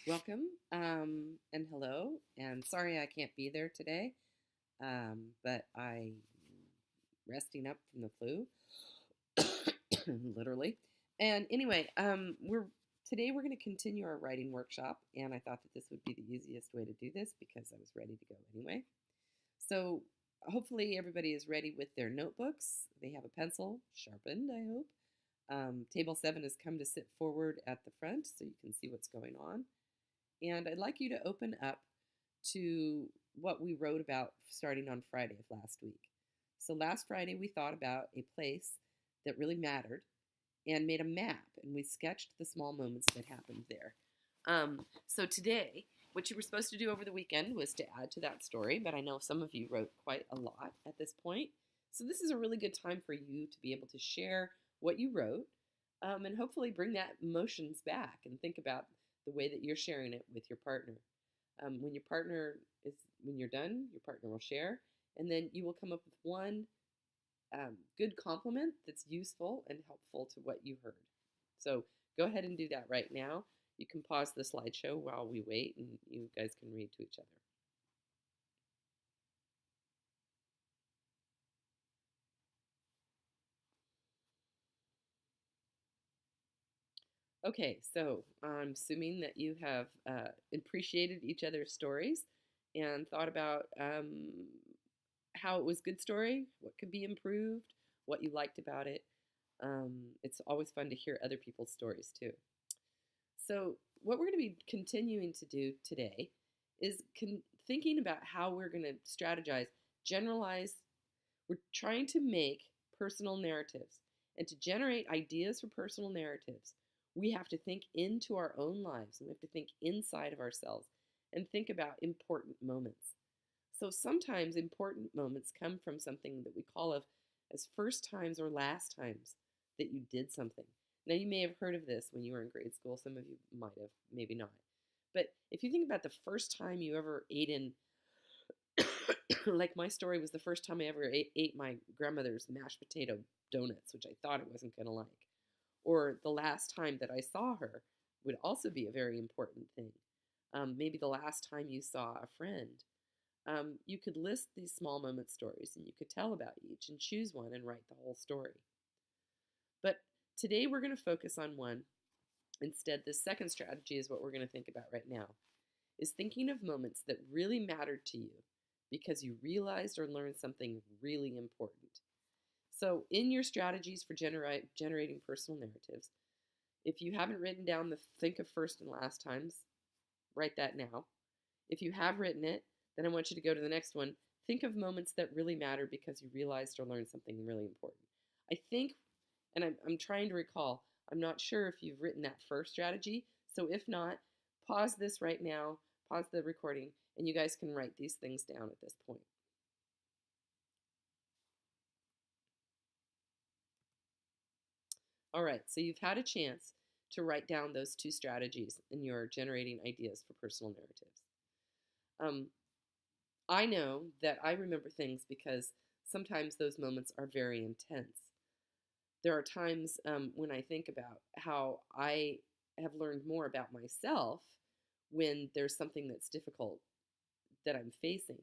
Welcome and hello. And sorry I can't be there today, but I resting up from the flu, literally. And anyway, we're going to continue our writing workshop, and I thought that this would be the easiest way to do this because I was ready to go anyway. So hopefully everybody is ready with their notebooks. They have a pencil sharpened, I hope. Table 7 has come to sit forward at the front so you can see what's going on. And I'd like you to open up to what we wrote about starting on Friday of last week. So last Friday, we thought about a place that really mattered and made a map, and we sketched the small moments that happened there. So today, what you were supposed to do over the weekend was to add to that story, but I know some of you wrote quite a lot at this point. So this is a really good time for you to be able to share what you wrote and hopefully bring that emotions back and think about the way that you're sharing it with your partner. When you're done, your partner will share, and then you will come up with one good compliment that's useful and helpful to what you heard. So go ahead and do that right now. You can pause the slideshow while we wait, and you guys can read to each other. Okay, so I'm assuming that you have appreciated each other's stories and thought about how it was a good story, what could be improved, what you liked about it. It's always fun to hear other people's stories too. So, what we're going to be continuing to do today is thinking about how we're going to strategize, generalize. We're trying to make personal narratives. And to generate ideas for personal narratives, we have to think into our own lives and we have to think inside of ourselves and think about important moments. So sometimes important moments come from something that we call as first times or last times that you did something. Now, you may have heard of this when you were in grade school. Some of you might have, maybe not. But if you think about the first time you ever ate in, like my story was the first time I ever ate my grandmother's mashed potato donuts, which I thought I wasn't going to like. Or the last time that I saw her would also be a very important thing. Maybe the last time you saw a friend. You could list these small moment stories and you could tell about each and choose one and write the whole story. But today we're going to focus on one. Instead, this second strategy is what we're going to think about right now, is thinking of moments that really mattered to you because you realized or learned something really important. So in your strategies for generating personal narratives, if you haven't written down the think of first and last times, write that now. If you have written it, then I want you to go to the next one. Think of moments that really matter because you realized or learned something really important. I think, and I'm trying to recall, I'm not sure if you've written that first strategy. So if not, pause this right now, pause the recording, and you guys can write these things down at this point. All right, so you've had a chance to write down those two strategies in your generating ideas for personal narratives. I know that I remember things because sometimes those moments are very intense. There are times when I think about how I have learned more about myself when there's something that's difficult that I'm facing.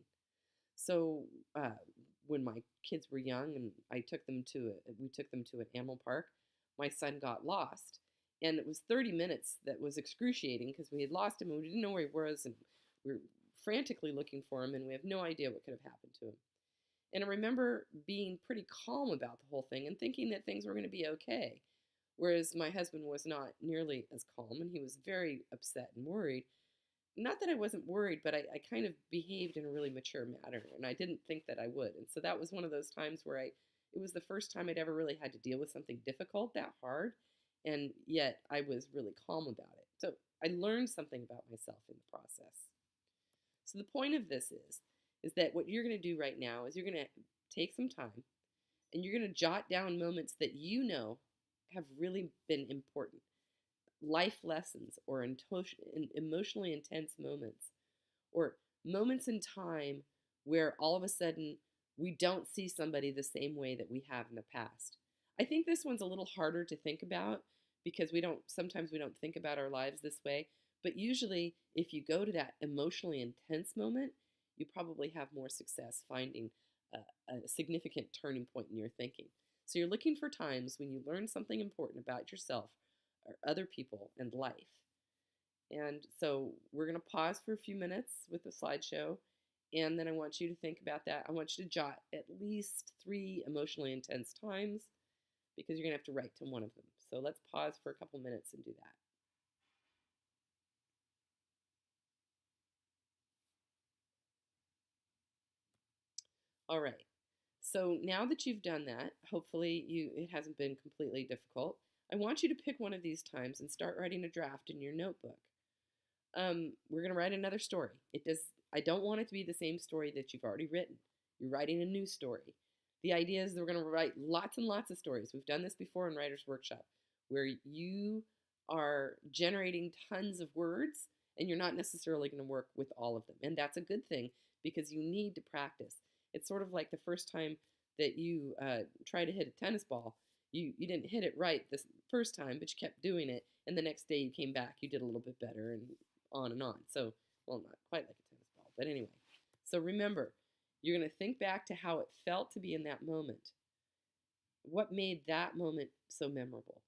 So when my kids were young and we took them to an animal park, my son got lost. And it was 30 minutes that was excruciating because we had lost him and we didn't know where he was and we were frantically looking for him and we have no idea what could have happened to him. And I remember being pretty calm about the whole thing and thinking that things were going to be okay. Whereas my husband was not nearly as calm and he was very upset and worried. Not that I wasn't worried, but I kind of behaved in a really mature manner and I didn't think that I would. And so that was one of those times where it was the first time I'd ever really had to deal with something difficult that hard. And yet I was really calm about it. So I learned something about myself in the process. So the point of this is that what you're going to do right now is you're going to take some time and you're going to jot down moments that you know have really been important, life lessons or emotionally intense moments, or moments in time where all of a sudden we don't see somebody the same way that we have in the past. I think this one's a little harder to think about because sometimes we don't think about our lives this way, But usually, if you go to that emotionally intense moment, you probably have more success finding a significant turning point in your thinking. So you're looking for times when you learn something important about yourself or other people and life. And so we're going to pause for a few minutes with the slideshow. And then I want you to think about that. I want you to jot at least 3 emotionally intense times because you're going to have to write to one of them. So let's pause for a couple minutes and do that. All right. So now that you've done that, hopefully it hasn't been completely difficult. I want you to pick one of these times and start writing a draft in your notebook. We're going to write another story. I don't want it to be the same story that you've already written. You're writing a new story. The idea is that we're going to write lots and lots of stories. We've done this before in Writer's Workshop, where you are generating tons of words and you're not necessarily going to work with all of them. And that's a good thing because you need to practice. It's sort of like the first time that you try to hit a tennis ball. You didn't hit it right the first time, but you kept doing it. And the next day you came back, you did a little bit better and on and on. So, well, not quite like a tennis ball, but anyway. So remember, you're going to think back to how it felt to be in that moment. What made that moment so memorable?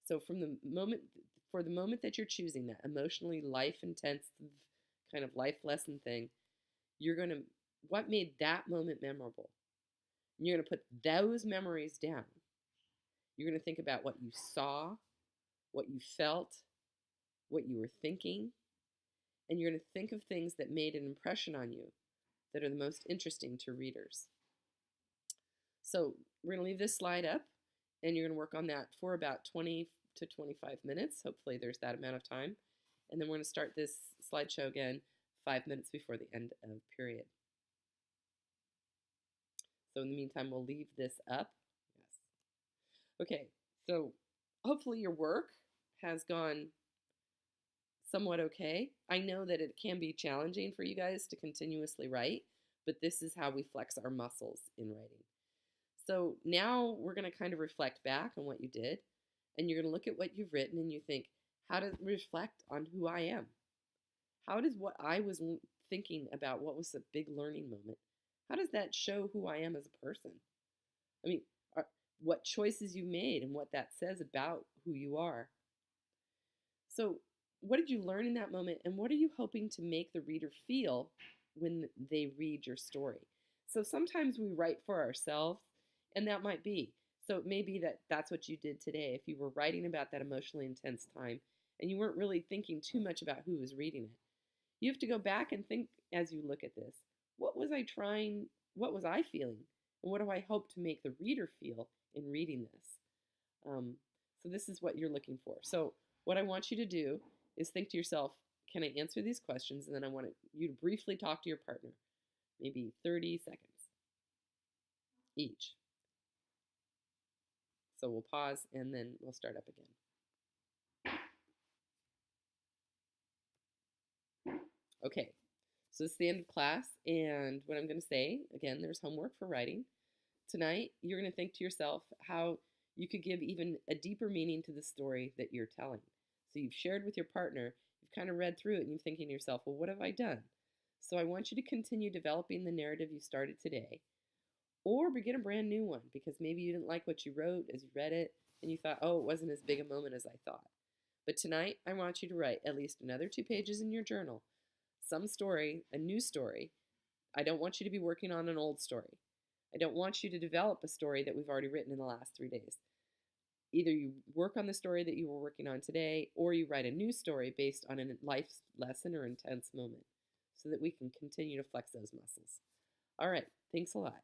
So for the moment that you're choosing that emotionally life intensive kind of life lesson thing, what made that moment memorable? And you're going to put those memories down. You're going to think about what you saw, what you felt, what you were thinking, and you're going to think of things that made an impression on you that are the most interesting to readers. So we're going to leave this slide up, and you're going to work on that for about 20 to 25 minutes. Hopefully there's that amount of time. And then we're going to start this slideshow again 5 minutes before the end of period. So in the meantime, we'll leave this up. Yes. Okay, so hopefully your work has gone somewhat okay. I know that it can be challenging for you guys to continuously write, but this is how we flex our muscles in writing. So now we're going to kind of reflect back on what you did, and you're going to look at what you've written and you think, how does it reflect on who I am? How does what I was thinking about what was a big learning moment, how does that show who I am as a person? I mean, what choices you made and what that says about who you are. So what did you learn in that moment, and what are you hoping to make the reader feel when they read your story? So sometimes we write for ourselves, and that might be. So it may be that that's what you did today. If you were writing about that emotionally intense time and you weren't really thinking too much about who was reading it, you have to go back and think as you look at this. What was I trying? What was I feeling? And what do I hope to make the reader feel in reading this? So this is what you're looking for. So what I want you to do is think to yourself, can I answer these questions? And then I want you to briefly talk to your partner, maybe 30 seconds each. So we'll pause and then we'll start up again. Okay, so it's the end of class, and what I'm going to say, again, there's homework for writing. Tonight, you're going to think to yourself how you could give even a deeper meaning to the story that you're telling. So you've shared with your partner, you've kind of read through it, and you're thinking to yourself, well, what have I done? So I want you to continue developing the narrative you started today, or begin a brand new one, because maybe you didn't like what you wrote as you read it, and you thought, oh, it wasn't as big a moment as I thought. But tonight, I want you to write at least another 2 pages in your journal, some story, a new story. I don't want you to be working on an old story. I don't want you to develop a story that we've already written in the last 3 days. Either you work on the story that you were working on today, or you write a new story based on a life lesson or intense moment so that we can continue to flex those muscles. All right, thanks a lot.